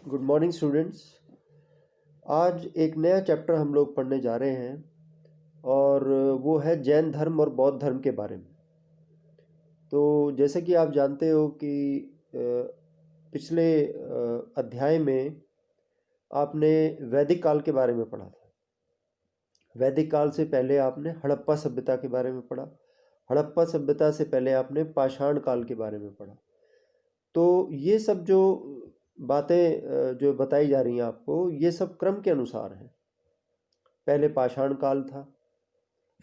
Good morning students. आज एक नया चैप्टर हम लोग पढ़ने जा रहे हैं और वो है जैन धर्म और बौद्ध धर्म के बारे में। तो जैसे कि आप जानते हो कि पिछले अध्याय में आपने वैदिक काल के बारे में पढ़ा था। वैदिक काल से पहले आपने हड़प्पा सभ्यता के बारे में पढ़ा। हड़प्पा सभ्यता से पहले आपने पाषाण काल के बारे में पढ़ा। तो ये सब जो बातें जो बताई जा रही हैं आपको, ये सब क्रम के अनुसार हैं। पहले पाषाण काल था,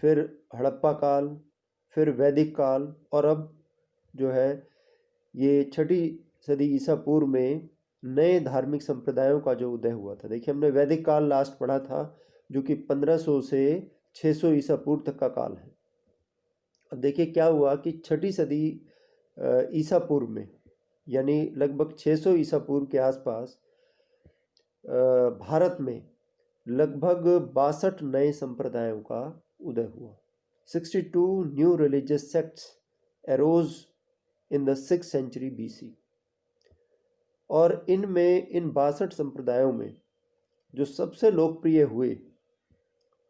फिर हड़प्पा काल, फिर वैदिक काल और अब जो है ये 6ठी सदी ईसा पूर्व में नए धार्मिक संप्रदायों का जो उदय हुआ था। देखिए, हमने वैदिक काल लास्ट पढ़ा था जो कि 1500 से 600 ईसा पूर्व तक का काल है। अब देखिए क्या हुआ कि 6ठी सदी ईसा पूर्व में, यानी लगभग 600 ईसा पूर्व के आसपास भारत में लगभग 62 नए संप्रदायों का उदय हुआ। 62 new religious sects arose in the 6th century BC। और इनमें इन 62 संप्रदायों में जो सबसे लोकप्रिय हुए,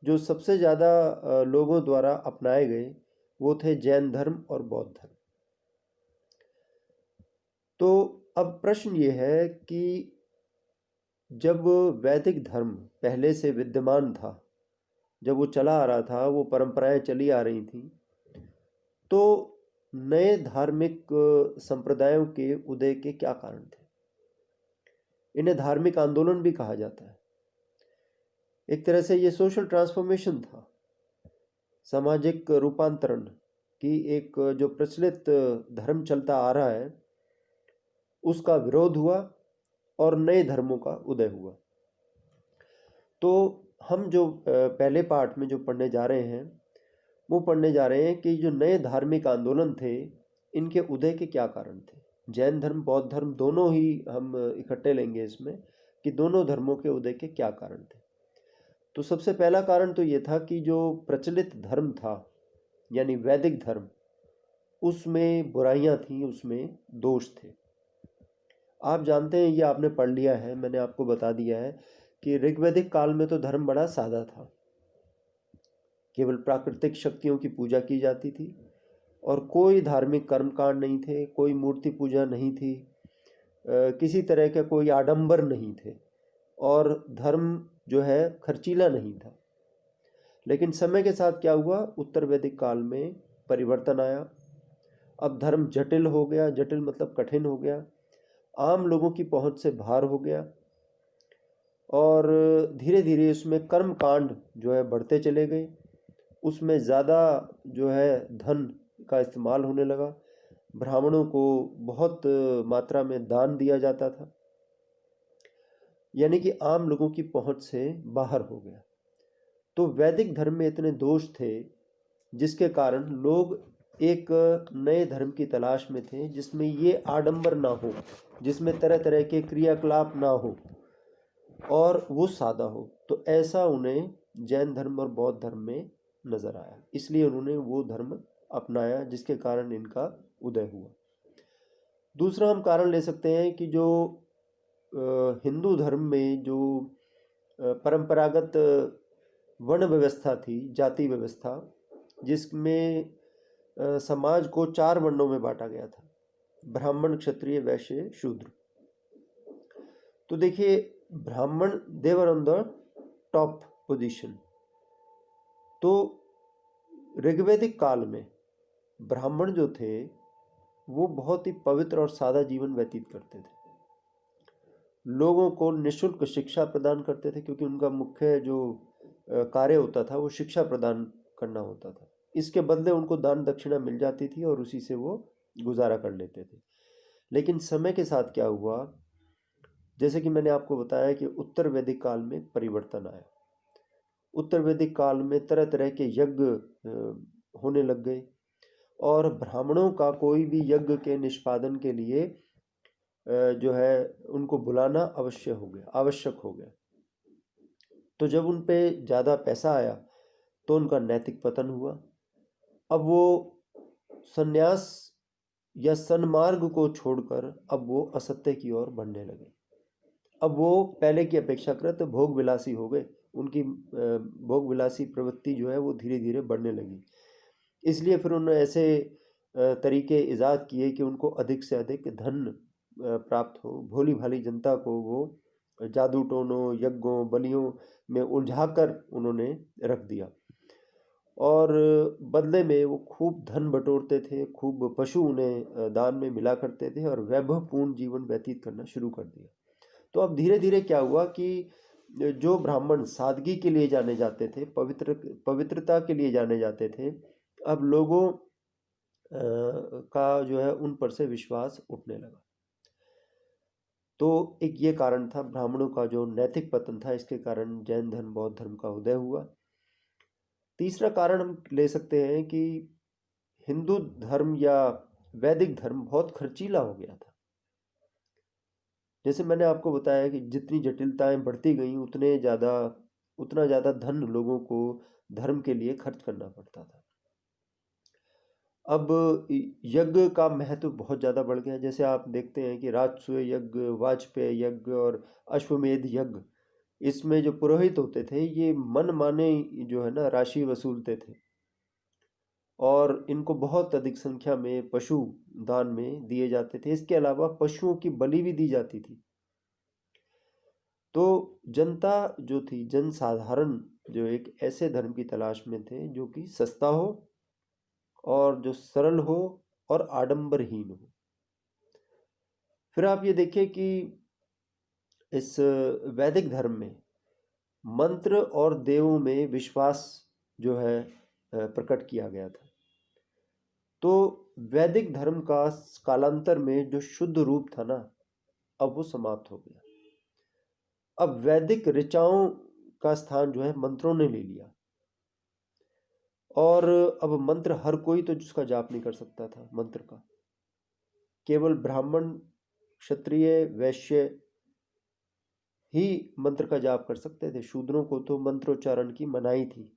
जो सबसे ज़्यादा लोगों द्वारा अपनाए गए, वो थे जैन धर्म और बौद्ध धर्म। तो अब प्रश्न ये है कि जब वैदिक धर्म पहले से विद्यमान था, जब वो चला आ रहा था, वो परंपराएं चली आ रही थी, तो नए धार्मिक संप्रदायों के उदय के क्या कारण थे? इन्हें धार्मिक आंदोलन भी कहा जाता है। एक तरह से ये सोशल ट्रांसफॉर्मेशन था, सामाजिक रूपांतरण की एक जो प्रचलित धर्म चलता आ रहा है उसका विरोध हुआ और नए धर्मों का उदय हुआ। तो हम जो पहले पार्ट में जो पढ़ने जा रहे हैं वो पढ़ने जा रहे हैं कि जो नए धार्मिक आंदोलन थे, इनके उदय के क्या कारण थे। जैन धर्म बौद्ध धर्म दोनों ही हम इकट्ठे लेंगे इसमें कि दोनों धर्मों के उदय के क्या कारण थे। तो सबसे पहला कारण तो ये था कि जो प्रचलित धर्म था यानी वैदिक धर्म, उसमें बुराइयां थीं, उसमें दोष थे। आप जानते हैं, ये आपने पढ़ लिया है, मैंने आपको बता दिया है कि ऋग्वैदिक काल में तो धर्म बड़ा सादा था। केवल प्राकृतिक शक्तियों की पूजा की जाती थी और कोई धार्मिक कर्मकांड नहीं थे, कोई मूर्ति पूजा नहीं थी, किसी तरह के कोई आडंबर नहीं थे और धर्म जो है खर्चीला नहीं था। लेकिन समय के साथ क्या हुआ, उत्तर वैदिक काल में परिवर्तन आया। अब धर्म जटिल हो गया, जटिल मतलब कठिन हो गया, आम लोगों की पहुंच से बाहर हो गया और धीरे धीरे उसमें कर्म कांड जो है बढ़ते चले गए। उसमें ज़्यादा जो है धन का इस्तेमाल होने लगा। ब्राह्मणों को बहुत मात्रा में दान दिया जाता था, यानी कि आम लोगों की पहुंच से बाहर हो गया। तो वैदिक धर्म में इतने दोष थे जिसके कारण लोग एक नए धर्म की तलाश में थे जिसमें ये आडंबर ना हो, जिसमें तरह तरह के क्रियाकलाप ना हो और वो सादा हो। तो ऐसा उन्हें जैन धर्म और बौद्ध धर्म में नजर आया, इसलिए उन्होंने वो धर्म अपनाया जिसके कारण इनका उदय हुआ। दूसरा हम कारण ले सकते हैं कि जो हिंदू धर्म में जो परंपरागत वर्ण व्यवस्था थी, जाति व्यवस्था, जिसमें समाज को 4 वर्णों में बांटा गया था, ब्राह्मण, क्षत्रिय, वैश्य, शूद्र। तो देखिए, Brahmin they were on the top position. तो ऋग्वैदिक काल में ब्राह्मण जो थे वो बहुत ही पवित्र और सादा जीवन व्यतीत करते थे, लोगों को निःशुल्क शिक्षा प्रदान करते थे, क्योंकि उनका मुख्य जो कार्य होता था वो शिक्षा प्रदान करना होता था। इसके बदले उनको दान दक्षिणा मिल जाती थी और उसी से वो गुजारा कर लेते थे। लेकिन समय के साथ क्या हुआ, जैसे कि मैंने आपको बताया कि उत्तर वैदिक काल में परिवर्तन आया। उत्तर वैदिक काल में तरह तरह के यज्ञ होने लग गए और ब्राह्मणों का कोई भी यज्ञ के निष्पादन के लिए जो है उनको बुलाना आवश्यक हो गया। तो जब उन पे ज़्यादा पैसा आया तो उनका नैतिक पतन हुआ। अब वो संन्यास या सन्मार्ग को छोड़कर अब वो असत्य की ओर बढ़ने लगे। अब वो पहले की अपेक्षाकृत भोग विलासी हो गए, उनकी भोग विलासी प्रवृत्ति जो है वो धीरे धीरे बढ़ने लगी। इसलिए फिर उन्होंने ऐसे तरीके इजाद किए कि उनको अधिक से अधिक धन प्राप्त हो, भोली भाली जनता को वो जादू टोनों, यज्ञों, बलियों में उलझाकर उन्होंने रख दिया, और बदले में वो खूब धन बटोरते थे, खूब पशु उन्हें दान में मिला करते थे, और वैभवपूर्ण जीवन व्यतीत करना शुरू कर दिया। तो अब धीरे धीरे क्या हुआ कि जो ब्राह्मण सादगी के लिए जाने जाते थे, पवित्रता के लिए जाने जाते थे, अब लोगों का जो है उन पर से विश्वास उठने लगा। तो एक ये कारण था ब्राह्मणों का जो नैतिक पतन था, इसके कारण जैन धर्म, बौद्ध धर्म का उदय हुआ। तीसरा कारण हम ले सकते हैं कि हिंदू धर्म या वैदिक धर्म बहुत खर्चीला हो गया था। जैसे मैंने आपको बताया कि जितनी जटिलताएं बढ़ती गई उतना ज़्यादा धन लोगों को धर्म के लिए खर्च करना पड़ता था। अब यज्ञ का महत्व बहुत ज़्यादा बढ़ गया। जैसे आप देखते हैं कि राजसूय यज्ञ, वाजपेय यज्ञ और अश्वमेध यज्ञ, इसमें जो पुरोहित होते थे ये मन माने जो है ना राशि वसूलते थे, और इनको बहुत अधिक संख्या में पशु दान में दिए जाते थे। इसके अलावा पशुओं की बलि भी दी जाती थी। तो जनता जो थी, जन साधारण, जो एक ऐसे धर्म की तलाश में थे जो कि सस्ता हो और जो सरल हो और आडंबरहीन हो। फिर आप ये देखिए कि इस वैदिक धर्म में मंत्र और देवों में विश्वास जो है प्रकट किया गया था। तो वैदिक धर्म का कालांतर में जो शुद्ध रूप था ना, अब वो समाप्त हो गया। अब वैदिक ऋचाओं का स्थान जो है मंत्रों ने ले लिया, और अब मंत्र हर कोई तो जिसका जाप नहीं कर सकता था मंत्र का। केवल ब्राह्मण, क्षत्रिय, वैश्य ही मंत्र का जाप कर सकते थे। शूद्रों को तो मंत्रोच्चारण की मनाही थी।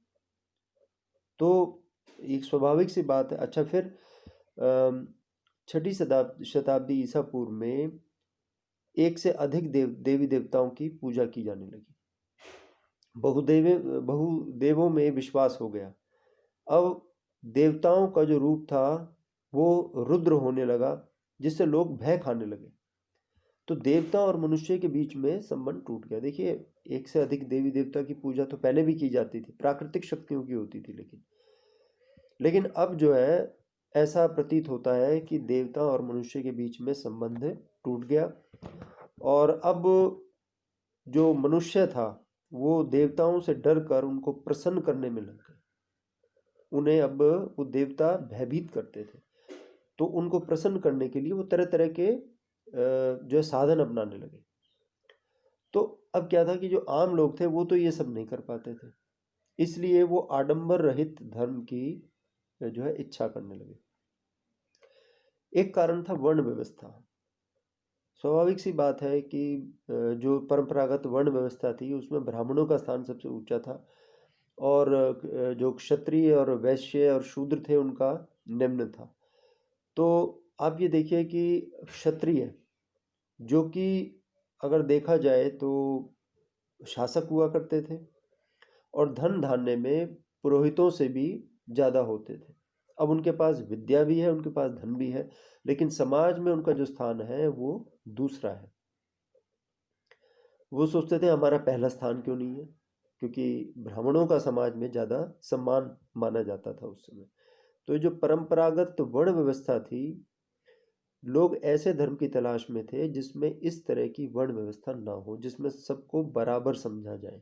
तो एक स्वाभाविक सी बात है। अच्छा, फिर छठी शताब्दी ईसा पूर्व में एक से अधिक देवी देवताओं की पूजा की जाने लगी। बहुदेवों में विश्वास हो गया। अब देवताओं का जो रूप था वो रुद्र होने लगा, जिससे लोग भय खाने लगे। तो देवता और मनुष्य के बीच में संबंध टूट गया। देखिए, एक से अधिक देवी देवता की पूजा तो पहले भी की जाती थी, प्राकृतिक शक्तियों की होती थी, लेकिन अब जो है ऐसा प्रतीत होता है कि देवता और मनुष्य के बीच में संबंध टूट गया, और अब जो मनुष्य था वो देवताओं से डर कर उनको प्रसन्न करने में लग गए। उन्हें अब वो देवता भयभीत करते थे, तो उनको प्रसन्न करने के लिए वो तरह तरह के जो साधन अपनाने लगे। तो अब क्या था कि जो आम लोग थे वो तो ये सब नहीं कर पाते थे, इसलिए वो आडंबर रहित धर्म की जो है इच्छा करने लगे। एक कारण था वर्ण व्यवस्था। स्वाभाविक सी बात है कि जो परंपरागत वर्ण व्यवस्था थी उसमें ब्राह्मणों का स्थान सबसे ऊंचा था, और जो क्षत्रिय और वैश्य और शूद्र थे उनका निम्न था। तो आप ये देखिए कि क्षत्रिय, जो कि अगर देखा जाए तो शासक हुआ करते थे, और धन धान्य में पुरोहितों से भी ज़्यादा होते थे। अब उनके पास विद्या भी है, उनके पास धन भी है, लेकिन समाज में उनका जो स्थान है वो दूसरा है। वो सोचते थे हमारा पहला स्थान क्यों नहीं है, क्योंकि ब्राह्मणों का समाज में ज़्यादा सम्मान माना जाता था उस समय। तो ये जो परंपरागत वर्ण व्यवस्था थी, लोग ऐसे धर्म की तलाश में थे जिसमें इस तरह की वर्ण व्यवस्था ना हो, जिसमें सबको बराबर समझा जाए,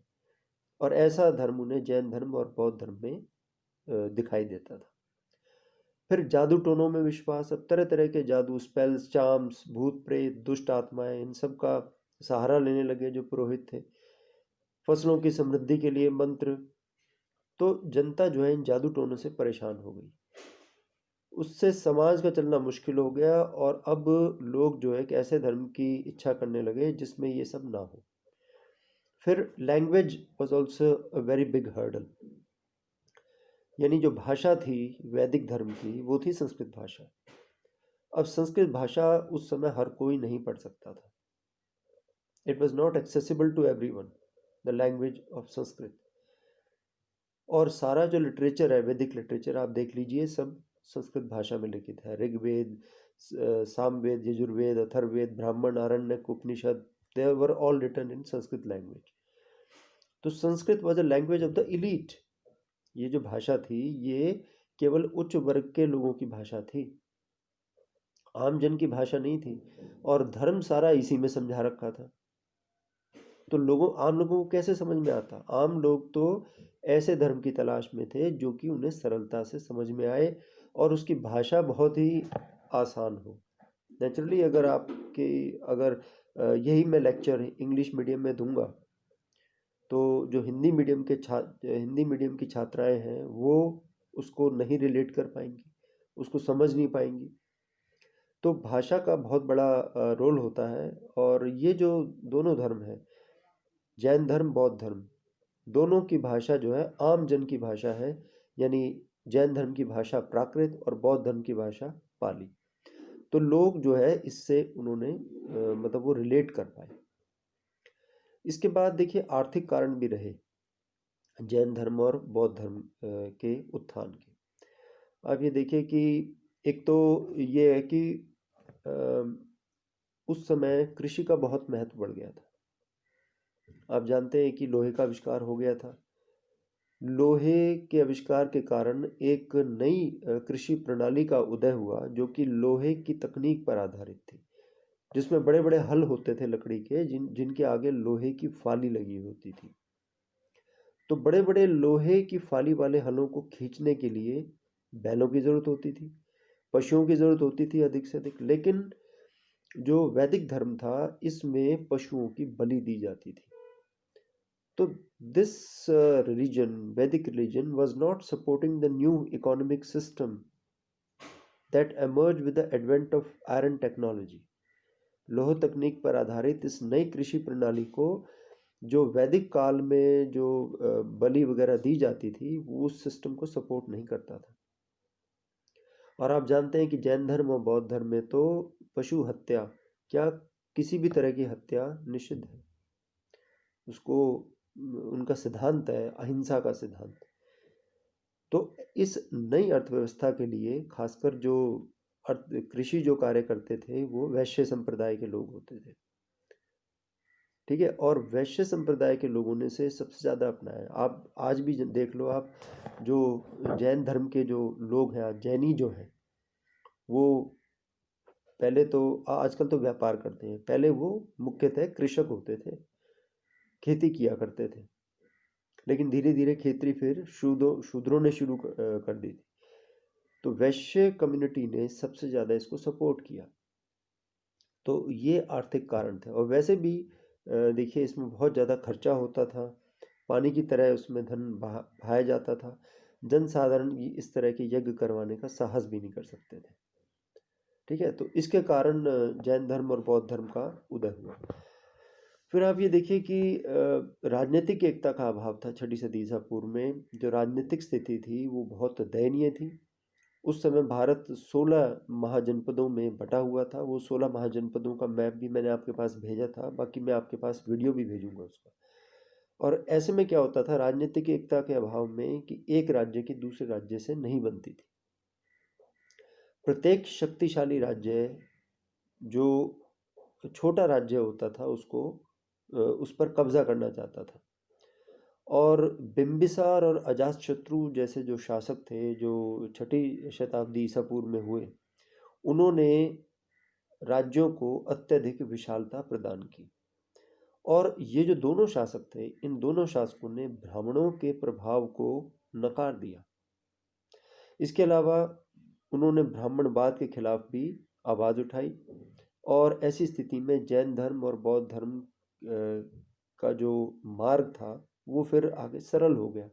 और ऐसा धर्म उन्हें जैन धर्म और बौद्ध धर्म में दिखाई देता था। फिर जादू टोनों में विश्वास। अब तरह तरह के जादू, स्पेल्स, चार्म्स, भूत प्रेत, दुष्ट आत्माएं, इन सब का सहारा लेने लगे जो पुरोहित थे। फसलों की समृद्धि के लिए मंत्र। तो जनता जो है इन जादू टोनों से परेशान हो गई, उससे समाज का चलना मुश्किल हो गया, और अब लोग जो है एक ऐसे धर्म की इच्छा करने लगे जिसमें ये सब ना हो। फिर language was also a very big hurdle. यानी जो भाषा थी वैदिक धर्म की, वो थी संस्कृत भाषा। अब संस्कृत भाषा उस समय हर कोई नहीं पढ़ सकता था, it was not accessible to everyone, the language of Sanskrit. और सारा जो लिटरेचर है, वैदिक लिटरेचर आप देख लीजिए, सब संस्कृत भाषा में लिखित है। Rigveda, Samaveda, Yajurveda, Atharvaveda, Brahmana, Aranyaka, Upanishad, they were all written in Sanskrit language. तो Sanskrit was a language of the elite. ये जो भाषा थी ये केवल उच्च वर्ग के लोगों की भाषा थी, आम जन की भाषा नहीं थी। और धर्म सारा इसी में समझा रखा था। तो आम लोगों को कैसे समझ में आता? आम लोग तो ऐसे धर्म की तलाश में थे जो कि उन्हें सरलता से समझ में आए और उसकी भाषा बहुत ही आसान हो। नेचुरली अगर यही मैं लेक्चर इंग्लिश मीडियम में दूंगा तो जो हिंदी मीडियम की छात्राएं हैं वो उसको नहीं रिलेट कर पाएंगी, उसको समझ नहीं पाएंगी। तो भाषा का बहुत बड़ा रोल होता है। और ये जो दोनों धर्म है, जैन धर्म, बौद्ध धर्म, दोनों की भाषा जो है आम जन की भाषा है। यानी जैन धर्म की भाषा प्राकृत और बौद्ध धर्म की भाषा पाली। तो लोग जो है इससे उन्होंने मतलब वो रिलेट कर पाए। इसके बाद देखिए आर्थिक कारण भी रहे जैन धर्म और बौद्ध धर्म के उत्थान के। आप ये देखिए कि एक तो ये है कि उस समय कृषि का बहुत महत्व बढ़ गया था। आप जानते हैं कि लोहे का आविष्कार हो गया था। लोहे के आविष्कार के कारण एक नई कृषि प्रणाली का उदय हुआ जो कि लोहे की तकनीक पर आधारित थी, जिसमें बड़े बड़े हल होते थे लकड़ी के, जिनके आगे लोहे की फाली लगी होती थी। तो बड़े बड़े लोहे की फाली वाले हलों को खींचने के लिए बैलों की जरूरत होती थी, पशुओं की जरूरत होती थी अधिक से अधिक। लेकिन जो वैदिक धर्म था इसमें पशुओं की बलि दी जाती थी। तो this Vedic religion was not supporting the new economic system that emerged with the advent of iron technology। लोह तकनीक पर आधारित इस नई कृषि प्रणाली को जो वैदिक काल में जो बलि वगैरह दी जाती थी वो उस सिस्टम को सपोर्ट नहीं करता था। और आप जानते हैं कि जैन धर्म और बौद्ध धर्म में तो पशु हत्या, क्या किसी भी तरह की हत्या निषिद्ध है। उसको उनका सिद्धांत है अहिंसा का सिद्धांत। तो इस नई अर्थव्यवस्था के लिए खासकर जो कृषि जो कार्य करते थे वो वैश्य संप्रदाय के लोग होते थे, ठीक है। और वैश्य संप्रदाय के लोगों ने से सबसे ज़्यादा अपनाया। आप आज भी देख लो, आप जो जैन धर्म के जो लोग हैं, जैनी जो हैं, वो पहले तो आजकल तो व्यापार करते हैं, पहले वो मुख्यतः कृषक होते थे, खेती किया करते थे। लेकिन धीरे धीरे खेती फिर शूद्रों ने शुरू कर दी थी। तो वैश्य कम्युनिटी ने सबसे ज़्यादा इसको सपोर्ट किया। तो ये आर्थिक कारण थे। और वैसे भी देखिए इसमें बहुत ज़्यादा खर्चा होता था, पानी की तरह उसमें धन बहाया जाता था। जनसाधारण इस तरह के यज्ञ करवाने का साहस भी नहीं कर सकते थे, ठीक है। तो इसके कारण जैन धर्म और बौद्ध धर्म का उदय हुआ। फिर आप ये देखिए कि राजनीतिक एकता का अभाव था। छठी सदी ईसा पूर्व में जो राजनीतिक स्थिति थी वो बहुत दयनीय थी। उस समय भारत 16 महाजनपदों में बटा हुआ था। वो 16 महाजनपदों का मैप भी मैंने आपके पास भेजा था, बाकी मैं आपके पास वीडियो भी भेजूंगा उसका। और ऐसे में क्या होता था राजनीतिक एकता के अभाव में कि एक राज्य की दूसरे राज्य से नहीं बनती थी। प्रत्येक शक्तिशाली राज्य जो छोटा राज्य होता था उसको उस पर कब्जा करना चाहता था। और बिंबिसार और अजातशत्रु जैसे जो शासक थे जो छठी शताब्दी ईसा पूर्व में हुए, उन्होंने राज्यों को अत्यधिक विशालता प्रदान की। और ये जो दोनों शासक थे, इन दोनों शासकों ने ब्राह्मणों के प्रभाव को नकार दिया। इसके अलावा उन्होंने ब्राह्मणवाद के खिलाफ भी आवाज़ उठाई। और ऐसी स्थिति में जैन धर्म और बौद्ध धर्म का जो मार्ग था वो फिर आगे सरल हो गया।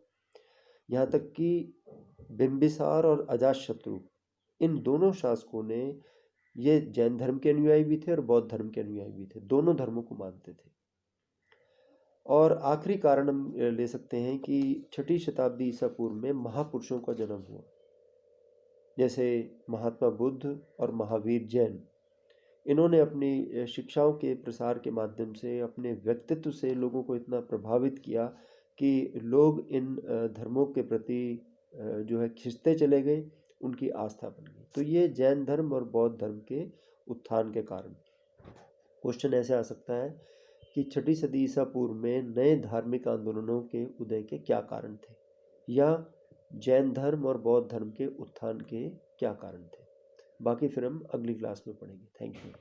यहाँ तक कि बिंबिसार और अजातशत्रु इन दोनों शासकों ने, ये जैन धर्म के अनुयायी भी थे और बौद्ध धर्म के अनुयायी भी थे, दोनों धर्मों को मानते थे। और आखिरी कारण हम ले सकते हैं कि छठी शताब्दी ईसा पूर्व में महापुरुषों का जन्म हुआ, जैसे महात्मा बुद्ध और महावीर जैन। इन्होंने अपनी शिक्षाओं के प्रसार के माध्यम से, अपने व्यक्तित्व से लोगों को इतना प्रभावित किया कि लोग इन धर्मों के प्रति जो है खिंचते चले गए, उनकी आस्था बन गई। तो ये जैन धर्म और बौद्ध धर्म के उत्थान के कारण। क्वेश्चन ऐसे आ सकता है कि छठी सदी ईसा पूर्व में नए धार्मिक आंदोलनों के उदय के क्या कारण थे, या जैन धर्म और बौद्ध धर्म के उत्थान के क्या कारण थे। बाकी फिर हम अगली क्लास में पढ़ेंगे। Thank you.